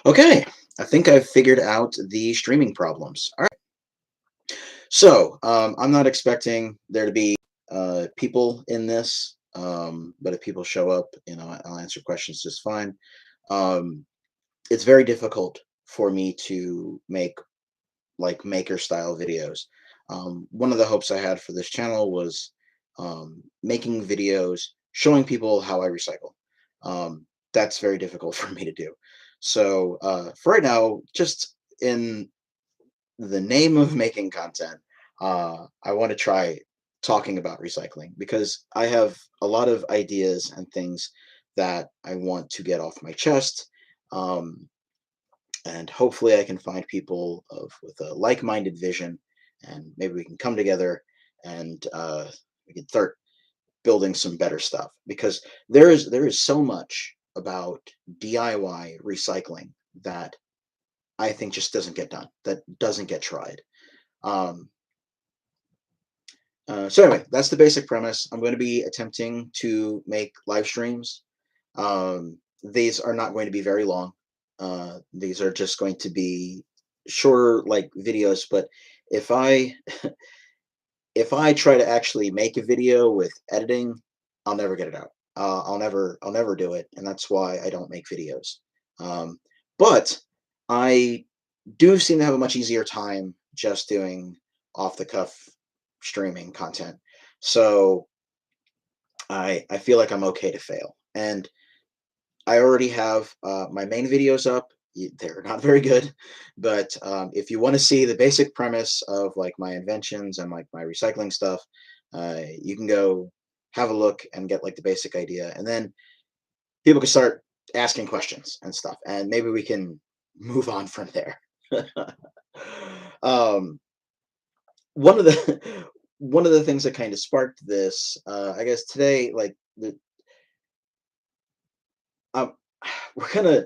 Okay, I think I've figured out the streaming problems. All right. I'm not expecting there to be people in this, but if people show up, I'll answer questions just fine. Um, it's very difficult for me to make like maker style videos. One of the hopes I had for this channel was making videos showing people how I recycle. That's very difficult for me to do. For right now, just in the name of making content, I want to try talking about recycling because I have a lot of ideas and things that I want to get off my chest. Um, and hopefully I can find people with a like-minded vision, and maybe we can come together and we can start building some better stuff because there is so much about DIY recycling that I think just doesn't get done, that doesn't get tried. Um, anyway, that's the basic premise. I'm going to be attempting to make live streams. These are not going to be very long. These are just going to be shorter, like videos. But if I if I try to actually make a video with editing, I'll never get it out. I'll never do it, and that's why I don't make videos. Um, but I do seem to have a much easier time just doing off the cuff streaming content. So I feel like I'm okay to fail. And I already have my main videos up. They're not very good, but if you want to see the basic premise of like my inventions and like my recycling stuff, you can go have a look and get like the basic idea, and then people can start asking questions and stuff, and maybe we can move on from there. um, one of the one of the things that kind of sparked this, I guess today, like um, we're gonna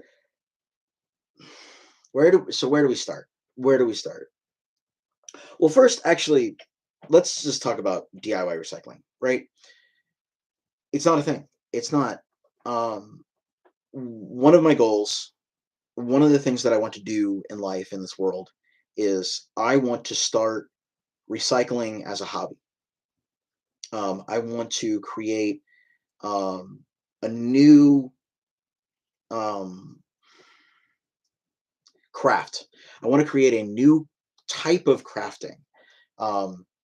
where do we start? Where do we start? Well, first, actually, let's just talk about DIY recycling, right? It's not a thing. It's not. Um, one of my goals, one of the things that I want to do in life in this world is I want to start recycling as a hobby. I want to create um, a new um, craft. I want to create a new type of crafting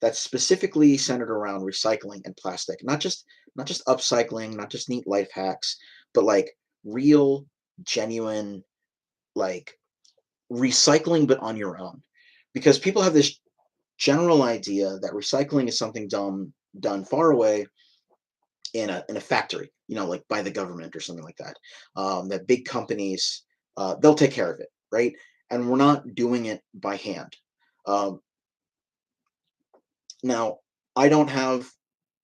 that's specifically centered around recycling and plastic, not just upcycling, not just neat life hacks, but like real, genuine, like recycling, but on your own. Because people have this general idea that recycling is something done far away in a factory, like by the government or something like that. That big companies they'll take care of it, right? And we're not doing it by hand. Um, Now, I don't have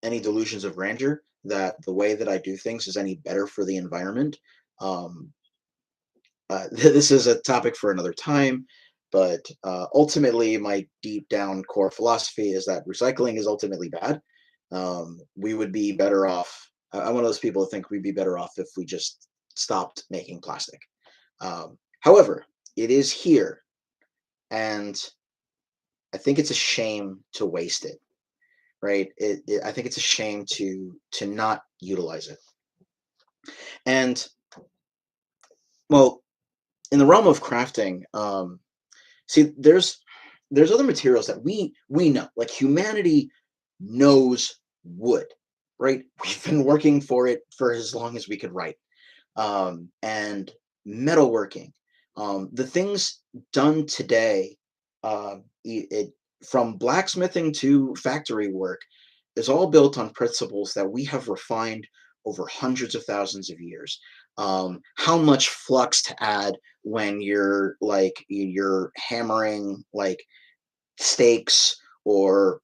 any delusions of grandeur that the way that I do things is any better for the environment. Um, this is a topic for another time, but ultimately, my deep down core philosophy is that recycling is ultimately bad. We would be better off. I'm one of those people who think we'd be better off if we just stopped making plastic. However, it is here, and I think it's a shame to waste it. Right? I think it's a shame to not utilize it. And well, in the realm of crafting, see, there's other materials that we know, like humanity knows wood, right? We've been working for it for as long as we could write. And metalworking, the things done today, it from blacksmithing to factory work is all built on principles that we have refined over hundreds of thousands of years. How much flux to add when you're hammering like stakes, or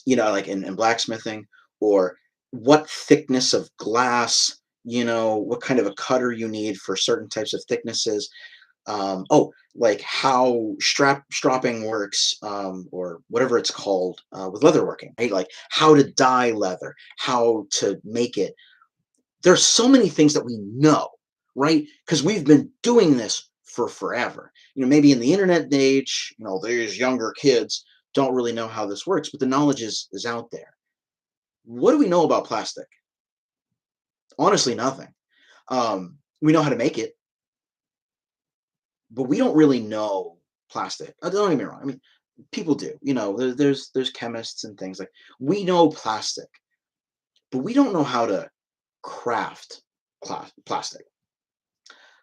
like in blacksmithing, or what thickness of glass, what kind of a cutter you need for certain types of thicknesses. Like how stropping works, or whatever it's called, with leatherworking, right? Like how to dye leather, how to make it. There's so many things that we know, right? Because we've been doing this for forever. Maybe in the internet age, these younger kids don't really know how this works, but the knowledge is out there. What do we know about plastic? Honestly, nothing. We know how to make it, but we don't really know plastic. Don't get me wrong. I mean, people do. There's chemists and things like we know plastic, but we don't know how to craft plastic.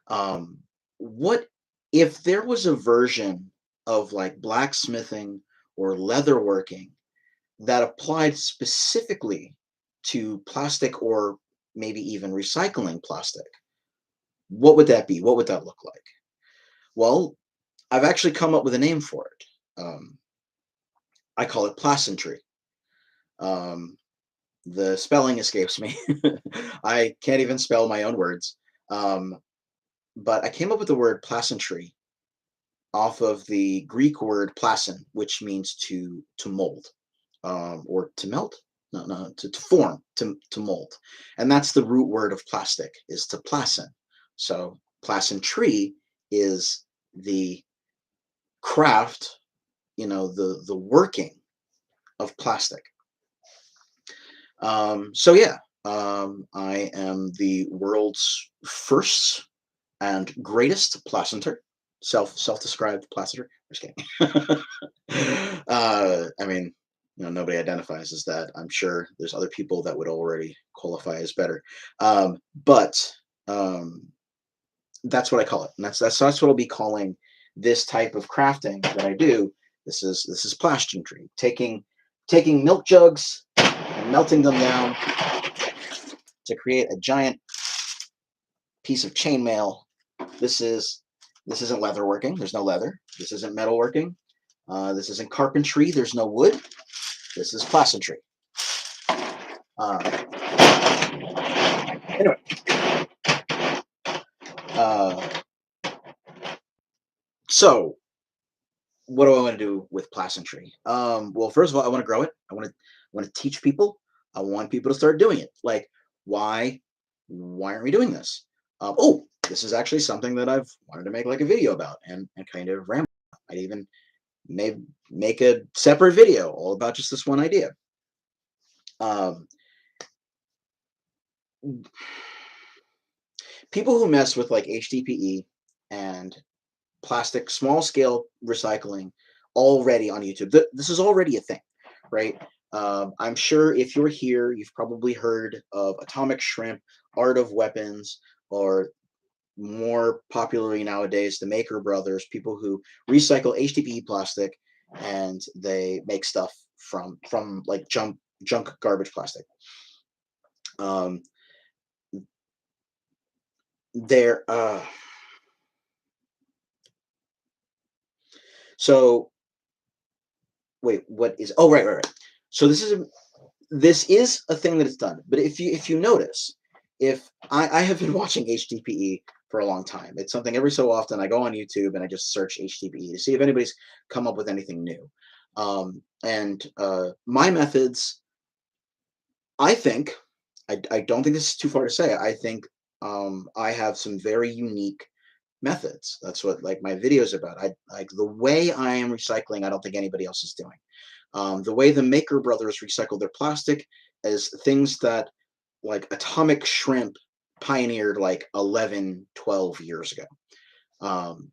Um, what if there was a version of like blacksmithing or leatherworking that applied specifically to plastic or maybe even recycling plastic? What would that be? What would that look like? Well, I've actually come up with a name for it. I call it plasentry. Um, the spelling escapes me. I can't even spell my own words. Um, but I came up with the word plasentry off of the Greek word plasen, which means to mold, or to melt. No, no, to form, to mold, and that's the root word of plastic is to plasen. So plasentry is the craft, the working of plastic. So yeah, I am the world's first and greatest placenter, self-described placenter. Just kidding. I mean, nobody identifies as that. I'm sure there's other people that would already qualify as better. But um, that's what I call it, and that's what I'll be calling this type of crafting that I do. This is plastentry, taking milk jugs and melting them down to create a giant piece of chainmail. This isn't leather working. There's no leather. This isn't metal working. This isn't carpentry. There's no wood. This is plastentry. Uh, anyway, uh, so what do I want to do with plastentry? Well, first of all, I want to grow it. I want to teach people. I want people to start doing it. Like, why aren't we doing this? Oh, this is actually something that I've wanted to make like a video about and kind of ramble. I'd even may make a separate video all about just this one idea. Um, People who mess with like HDPE and plastic small scale recycling already on YouTube. This is already a thing, right? I'm sure if you're here, you've probably heard of Atomic Shrimp, Art of Weapons, or more popularly nowadays, the Maker Brothers, people who recycle HDPE plastic and they make stuff from like junk garbage plastic. Um, they're so wait, what is? Oh, right. So this is a thing that is done. But if you notice, if I have been watching HDPE for a long time, it's something every so often I go on YouTube and I just search HDPE to see if anybody's come up with anything new. And my methods, I think, I don't think this is too far to say. I think I have some very unique methods. That's what like my videos about. I like the way I am recycling. I don't think anybody else is doing. The way the Maker Brothers recycle their plastic is things that like Atomic Shrimp pioneered like 11, 12 years ago. Um,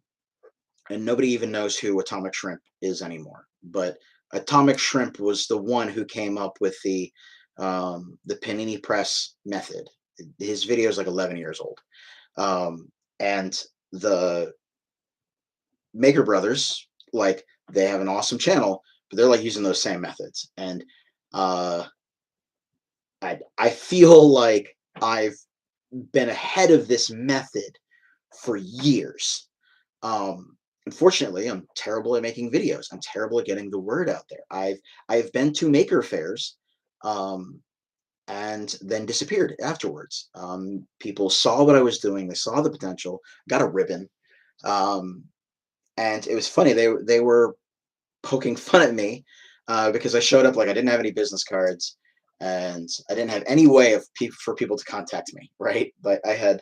and nobody even knows who Atomic Shrimp is anymore. But Atomic Shrimp was the one who came up with the panini press method. His video is like 11 years old. And the Maker Brothers, like they have an awesome channel, but they're like using those same methods. And uh, I feel like I've been ahead of this method for years. Unfortunately, I'm terrible at making videos. I'm terrible at getting the word out there. I've been to maker fairs, um, and then disappeared afterwards. People saw what I was doing. They saw the potential. Got a ribbon, um, and it was funny. They were poking fun at me because I showed up like I didn't have any business cards and I didn't have any way of for people to contact me, right? But I had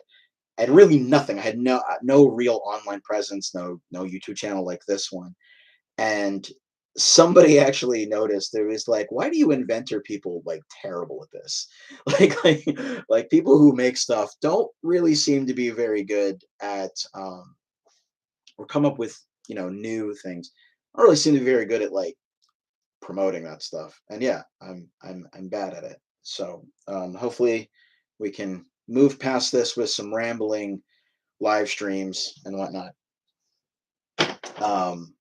I had really nothing. I had no real online presence, no YouTube channel like this one. And somebody actually noticed. It was like, why do you inventor people like terrible at this? Like people who make stuff don't really seem to be very good at or come up with new things. I don't really seem to be very good at like promoting that stuff. And yeah, I'm bad at it. So hopefully we can move past this with some rambling live streams and whatnot. Um,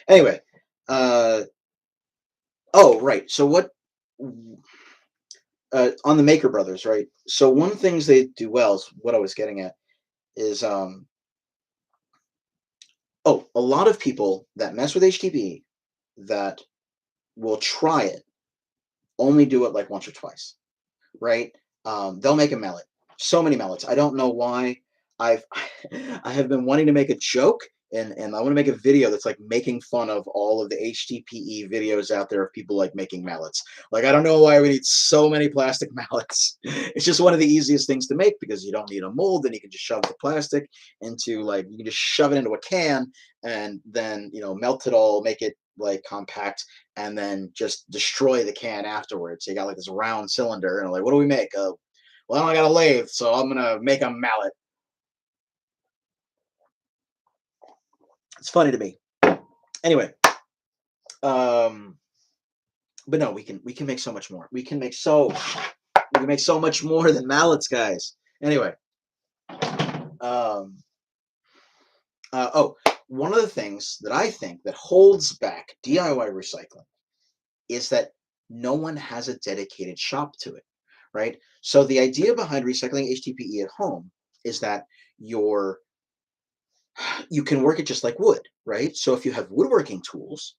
anyway, uh, oh right. So what on the Maker Brothers, right? So one of the things they do well is what I was getting at is a lot of people that mess with HTTP that will try it only do it like once or twice, right? They'll make a mallet. So many mallets. I don't know why. I've I have been wanting to make a joke and I want to make a video that's like making fun of all of the HDPE videos out there of people like making mallets. Like I don't know why we need so many plastic mallets. It's just one of the easiest things to make because you don't need a mold and you can just shove the plastic into like you can just shove it into a can and then melt it all, make it like compact and then just destroy the can afterwards. So you got like this round cylinder, and like, what do we make? Well, I got a lathe, so I'm gonna make a mallet. It's funny to me. Anyway, um, but no, we can make so much more. We can make so much more than mallets, guys. Anyway, um, one of the things that I think that holds back DIY recycling is that no one has a dedicated shop to it, right? So the idea behind recycling HDPE at home is that your you can work it just like wood, right? So if you have woodworking tools,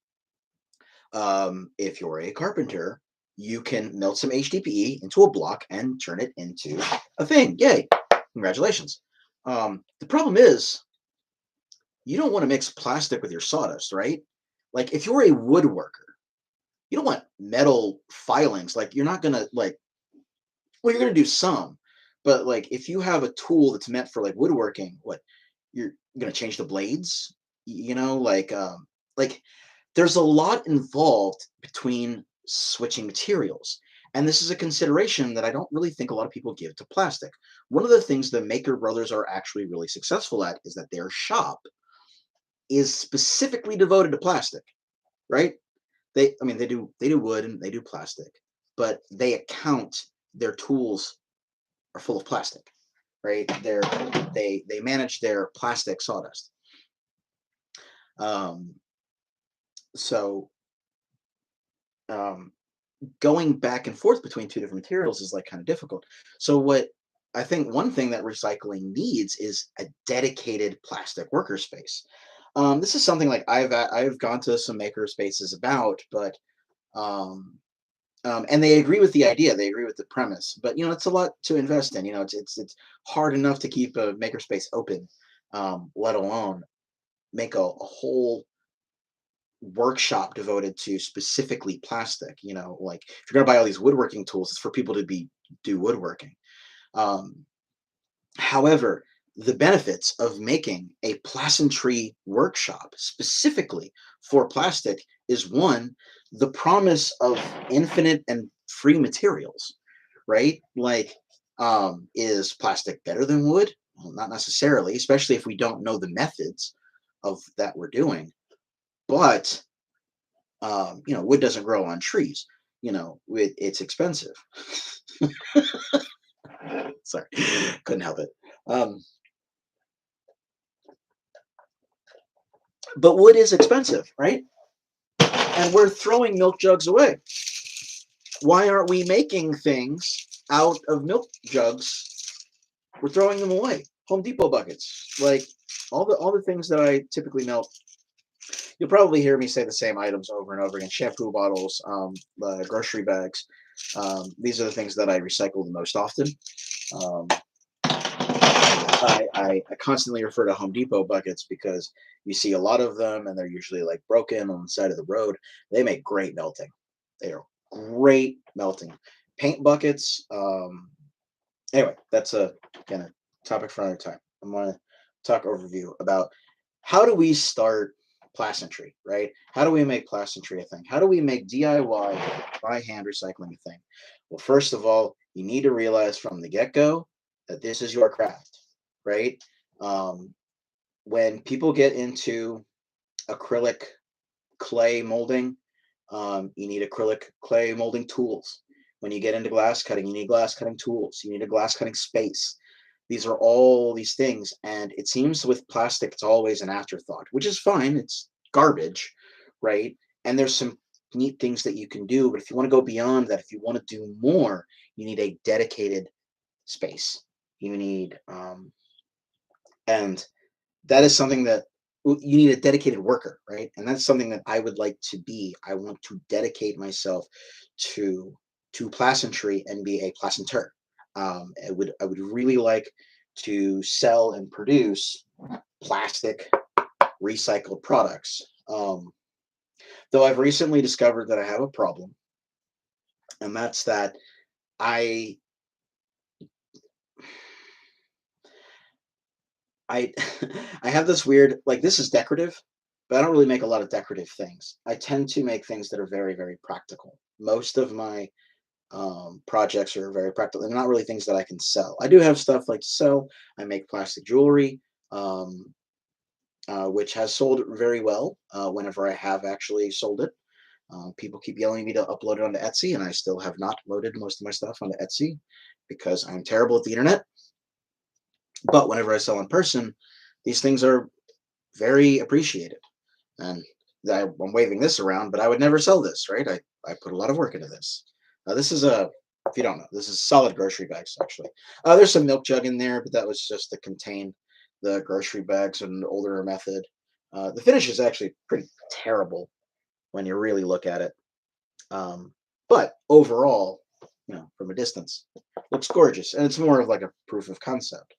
if you're a carpenter, you can melt some HDPE into a block and turn it into a thing. Yay! Congratulations. The problem is you don't want to mix plastic with your sawdust, right? Like if you're a woodworker, you don't want metal filings. Like you're not gonna like well, you're gonna do some, but like if you have a tool that's meant for like woodworking, what you're gonna change the blades? Like there's a lot involved between switching materials. And this is a consideration that I don't really think a lot of people give to plastic. One of the things the Maker Brothers are actually really successful at is that their shop is specifically devoted to plastic, right? I mean, they do wood and they do plastic, but they account their tools are full of plastic, right? They manage their plastic sawdust. Um, so um, going back and forth between two different materials is like kind of difficult. So what I think one thing that recycling needs is a dedicated plastic worker space. This is something like I've gone to some maker spaces about, but um, and they agree with the idea, they agree with the premise, but it's a lot to invest in. It's hard enough to keep a makerspace open, let alone make a whole workshop devoted to specifically plastic. Like if you're gonna buy all these woodworking tools, it's for people to do woodworking. Um, However, the benefits of making a plasentry workshop specifically for plastic is one, the promise of infinite and free materials, right? Like, is plastic better than wood? Well, not necessarily, especially if we don't know the methods of that we're doing. But wood doesn't grow on trees. It's expensive. Sorry, couldn't help it. Um, but wood is expensive, right? And we're throwing milk jugs away. Why aren't we making things out of milk jugs? We're throwing them away. Home Depot buckets, like all the things that I typically melt. You'll probably hear me say the same items over and over again. Shampoo bottles, grocery bags. These are the things that I recycle the most often. Um, I constantly refer to Home Depot buckets because you see a lot of them and they're usually like broken on the side of the road. They make great melting. They are great melting. Paint buckets, Anyway, that's a again a topic for another time. I'm gonna talk overview about how do we start plastentry, right? How do we make plastentry a thing? How do we make DIY by hand recycling a thing? Well, first of all, you need to realize from the get-go that this is your craft, right? Um, when people get into acrylic clay molding, you need acrylic clay molding tools. When you get into glass cutting, you need glass cutting tools. You need a glass cutting space. These are all these things. And it seems with plastic, it's always an afterthought, which is fine. It's garbage, right? And there's some neat things that you can do. But if you want to go beyond that, if you want to do more, you need a dedicated space. You need, and that is something that you need a dedicated worker, right? And that's something that I would like to be. I want to dedicate myself to plastentry and be a placenteur. I would really like to sell and produce plastic recycled products. Though I've recently discovered that I have a problem, and that's that I I I have this weird like this is decorative, but I don't really make a lot of decorative things. I tend to make things that are very, very practical. Most of my projects are very practical. They're not really things that I can sell. I do have stuff like to sell. I make plastic jewelry, um, which has sold very well whenever I have actually sold it. People keep yelling at me to upload it onto Etsy, and I still have not loaded most of my stuff onto Etsy because I'm terrible at the internet. But whenever I sell in person, these things are very appreciated. And I'm waving this around, but I would never sell this, right? I put a lot of work into this. This is a, if you don't know, this is solid grocery bags, actually. There's some milk jug in there, but that was just to contain the grocery bags in an older method. The finish is actually pretty terrible when you really look at it. Um, but overall, from a distance, looks gorgeous. And it's more of like a proof of concept.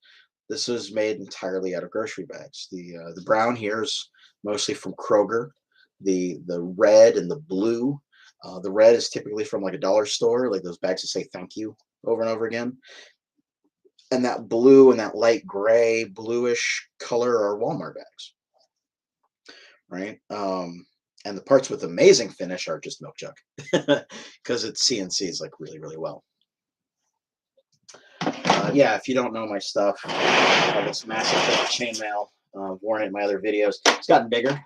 This was made entirely out of grocery bags. The brown here is mostly from Kroger. The red and the blue. The red is typically from like a dollar store, like those bags that say thank you over and over again. And that blue and that light gray, bluish color are Walmart bags, right? And the parts with amazing finish are just milk jug because it's CNCs like really, really well. Yeah, if you don't know my stuff, I have this massive thing of chainmail. Worn it in my other videos. It's gotten bigger.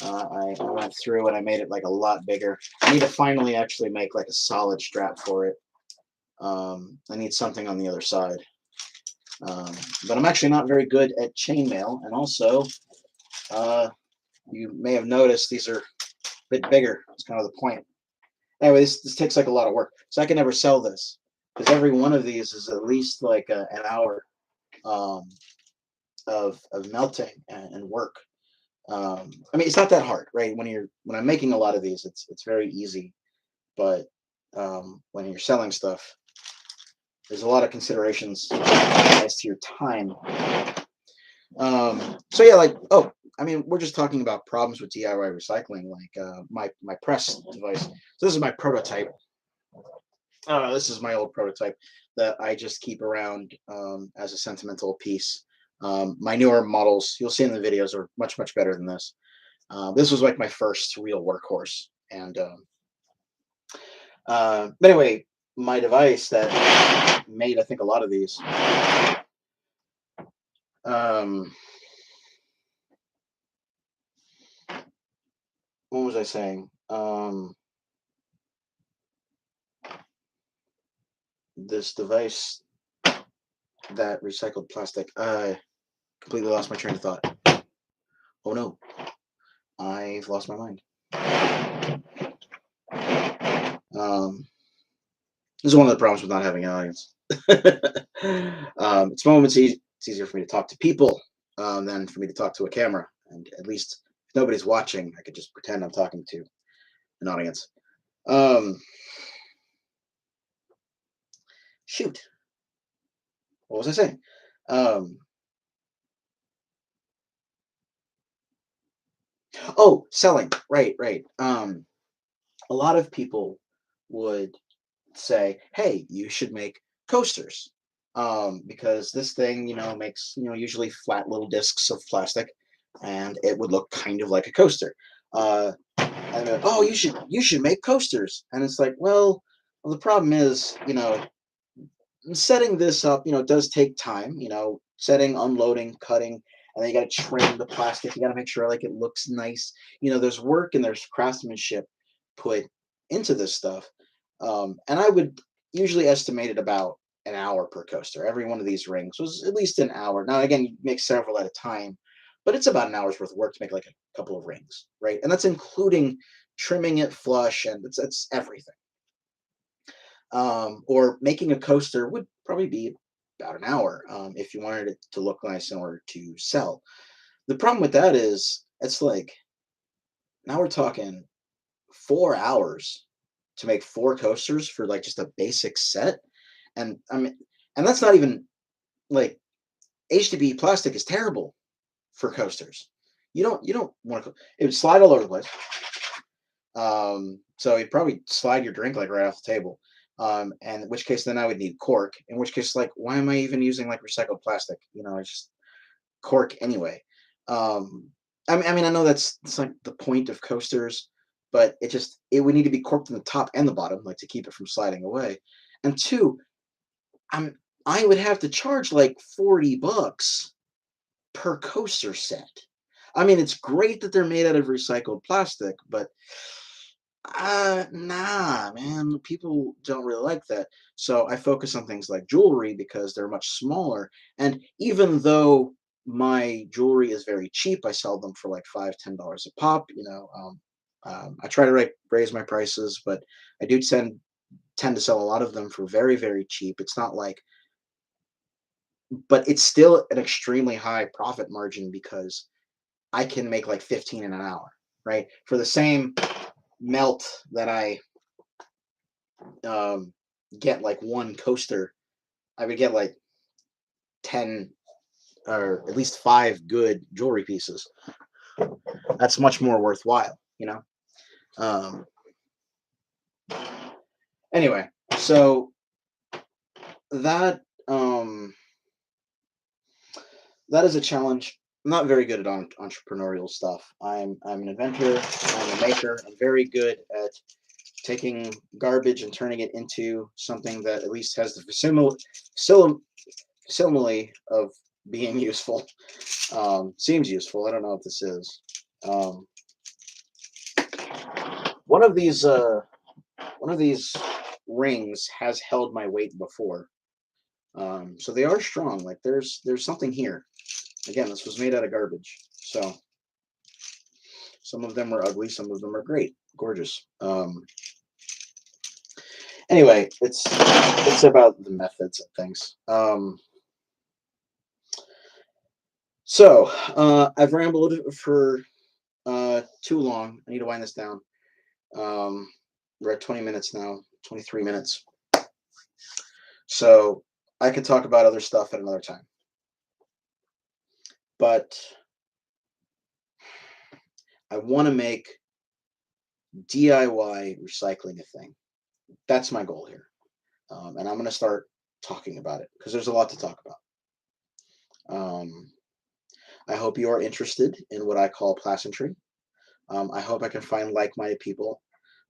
I went through and I made it like a lot bigger. I need to finally actually make like a solid strap for it. I need something on the other side. Um, but I'm actually not very good at chainmail. And also, uh, you may have noticed these are a bit bigger. It's kind of the point. Anyway, this takes like a lot of work. So I can never sell this because every one of these is at least like an hour um, of melting and work. I mean, it's not that hard, right? When I'm making a lot of these, it's very easy. But when you're selling stuff, there's a lot of considerations as to your time. So yeah, like I mean, we're just talking about problems with DIY recycling, like my press device. So this is my prototype. This is my old prototype that I just keep around as a sentimental piece. My newer models, you'll see in the videos, are much much better than this. This was like my first real workhorse, and but anyway, my device that made I think a lot of these. Um, what was I saying? This device that recycled plastic. I completely lost my train of thought. Oh no, I've lost my mind. This is one of the problems with not having an audience. It's moments it's easier for me to talk to people than for me to talk to a camera. And at least if nobody's watching, I could just pretend I'm talking to an audience. Um, Shoot, what was I saying? Um, oh, selling. Right, right. A lot of people would say, "Hey, you should make coasters." because this thing, makes, usually flat little discs of plastic, and it would look kind of like a coaster. Uh, and they're like, oh, you should make coasters, and it's like, well, the problem is, setting this up, does take time. Setting, unloading, cutting, and then you got to trim the plastic. You got to make sure like it looks nice. There's work and there's craftsmanship put into this stuff. And I would usually estimate it about an hour per coaster. Every one of these rings was at least an hour. Now, again, you make several at a time, but it's about an hour's worth of work to make like a couple of rings, right? And that's including trimming it flush, and it's everything. Or making a coaster would probably be about an hour, if you wanted it to look nice in order to sell. The problem with that is it's like now we're talking 4 hours to make four coasters for like just a basic set, and I mean, and that's not even like HDB plastic is terrible for coasters. You don't want to. It would slide all over the place. So you'd probably slide your drink like right off the table. And in which case then I would need cork. In which case, like, why am I even using like recycled plastic? It's just cork anyway. Um, I mean, I know that's like the point of coasters, but it would need to be corked in the top and the bottom, like to keep it from sliding away. And two, I'm I would have to charge like $40 per coaster set. I mean, it's great that they're made out of recycled plastic, but nah, man, people don't really like that. So I focus on things like jewelry because they're much smaller. And even though my jewelry is very cheap, I sell them for like $5, $10 a pop. I try to raise my prices, but I do tend to sell a lot of them for very, very cheap. It's not like, but it's still an extremely high profit margin because I can make like 15 in an hour, right? For the same melt that I um, get like one coaster, I would get like 10 or at least five good jewelry pieces. That's much more worthwhile. Um, anyway, so that that is a challenge. I'm not very good at entrepreneurial stuff. I'm an inventor. I'm a maker. I'm very good at taking garbage and turning it into something that at least has the facsimile of being useful. Seems useful. I don't know if this is. Um, one of these one of these rings has held my weight before, so they are strong. Like there's something here. Again, this was made out of garbage, so some of them are ugly, some of them are great, gorgeous. Anyway, it's about the methods of things. So I've rambled for too long. I need to wind this down. Um, we're at 20 minutes now, 23 minutes. So I could talk about other stuff at another time. But I want to make DIY recycling a thing. That's my goal here. And I'm going to start talking about it because there's a lot to talk about. I hope you are interested in what I call plastentry. I hope I can find like-minded people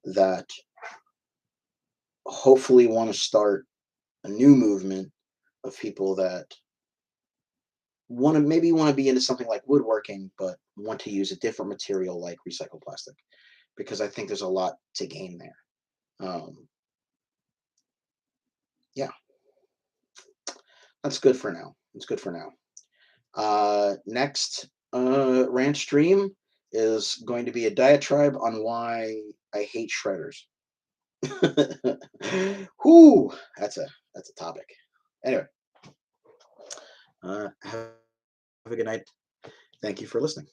that hopefully want to start a new movement of people that want to be into something like woodworking, but want to use a different material like recycled plastic, because I think there's a lot to gain there. Yeah, that's good for now. It's good for now. Next ranch stream is going to be a diatribe on why I hate shredders. Whoo, that's a topic. Anyway, have a good night. Thank you for listening.